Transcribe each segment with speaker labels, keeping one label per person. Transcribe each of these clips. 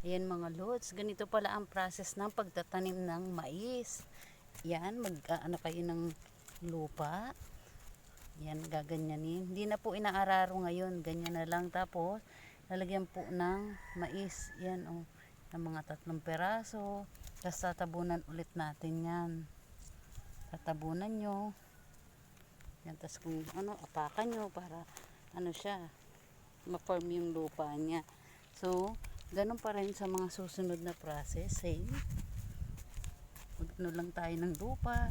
Speaker 1: Ayan mga lods, ganito pala ang process ng pagtatanim ng mais. Yan, mag-ano kayo ng lupa. Yan, gaganyanin. Hindi na po inaararo ngayon, ganyan na lang. Tapos, lalagyan po ng mais. Yan o, ng mga 3 peraso. Tapos tatabunan ulit natin yan. Tatabunan nyo. Yan, tapos kung ano, apakan nyo para ano siya, ma-form yung lupa niya. So, ganun pa rin sa mga susunod na process. Same. Magano lang tayo ng lupa.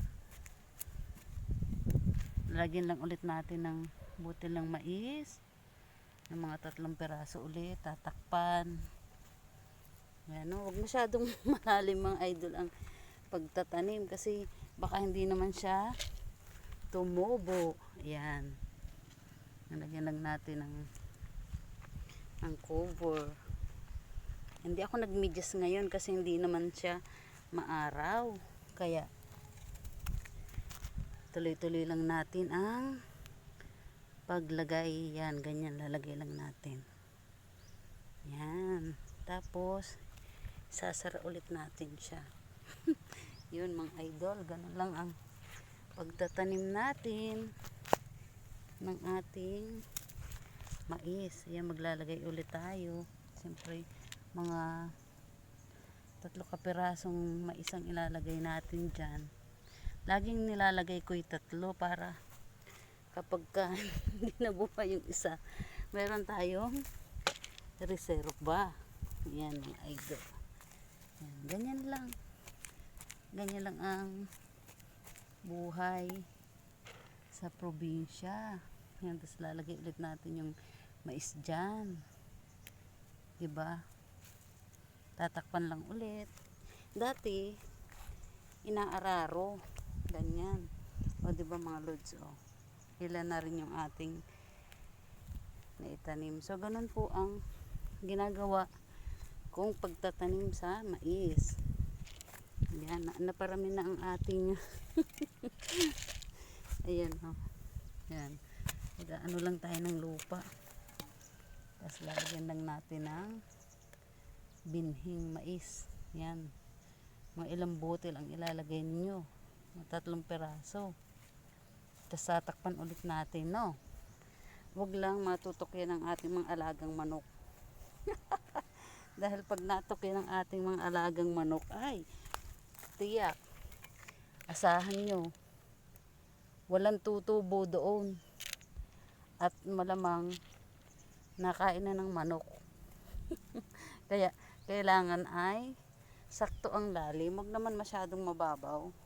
Speaker 1: Lagyan lang ulit natin ng butil ng mais. Ng mga 3 peraso ulit. Tatakpan. Ayan, no? Huwag masyadong malalim mga idol ang pagtatanim kasi baka hindi naman siya tumubo. Ayan. Nalagyan lang natin ng cover. Hindi ako nagmedyas ngayon kasi hindi naman siya maaraw. Kaya tuloy-tuloy lang natin ang paglagay. Yan, ganyan lalagay lang natin. Yan. Tapos sasara ulit natin siya. Yun mga idol, ganun lang ang pagtatanim natin ng ating mais. Ayan, maglalagay ulit tayo. Siyempre mga 3 kapirasong mais ang ilalagay natin dyan. Laging nilalagay ko yung 3 para kapag hindi nabuhay yung isa, meron tayong reserva. Yan mga idol. Yan, ganyan lang. Ganyan lang ang buhay sa probinsya. Yan, tapos lalagay ulit natin yung mais dyan. Diba? Tatakpan lang ulit. Dati, inaararo. Ganyan. O, diba mga lods, o. Ilan na rin yung ating naitanim. So, ganun po ang ginagawa kong pagtatanim sa mais. Yan, naparami na ang ating ayan, o. Yan. Ano lang tayo ng lupa. Tapos, lalagyan lang natin ng binhing mais. Yan. Mga ilang butil ang ilalagay niyo. Mga 3 peraso. Tapos tatakpan ulit natin, no? Huwag lang matutok yan ang ating mga alagang manok. Dahil pag natok yan ang ating mga alagang manok, ay, tiyak, asahan nyo, walang tutubo doon. At malamang, nakain na ng manok. Kaya, kailangan ay sakto ang lalim. Huwag naman masyadong mababaw.